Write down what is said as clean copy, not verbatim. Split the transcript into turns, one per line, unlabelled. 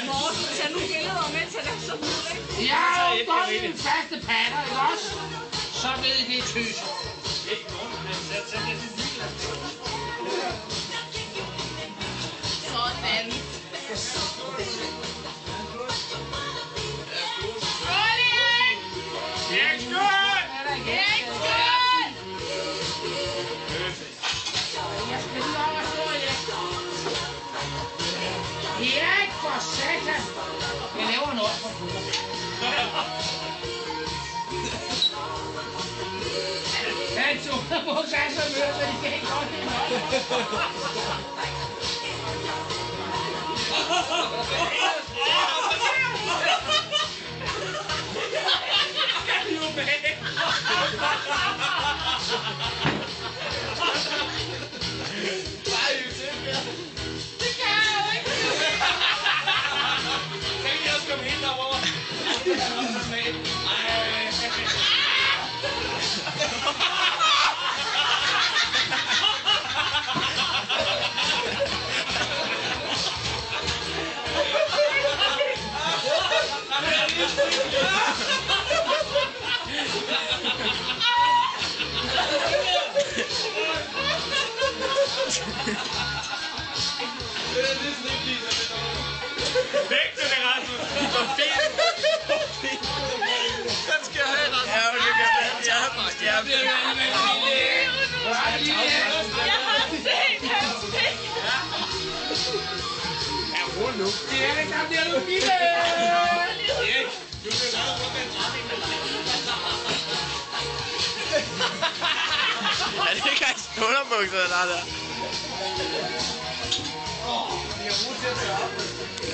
Morten, tag nu billeder, mens han er så ude, ikke?
Jeg har jo bundet mine faste patter, ikke også? Så ved I det tysk.
Sådan.
Erik, for satan! Jeg laver noget for puder. Han tog mig på kasser med, så de kan ikke godt lide mig.
Væk til det, Rasmus! Den skal jeg have, Rasmus! Ja, okay, jeg har
set hans pik!
Ja, hold nu. Erik, der bliver du lille!
Erik, du bliver meget på den retning. Er det ikke hans underbukser, der er der?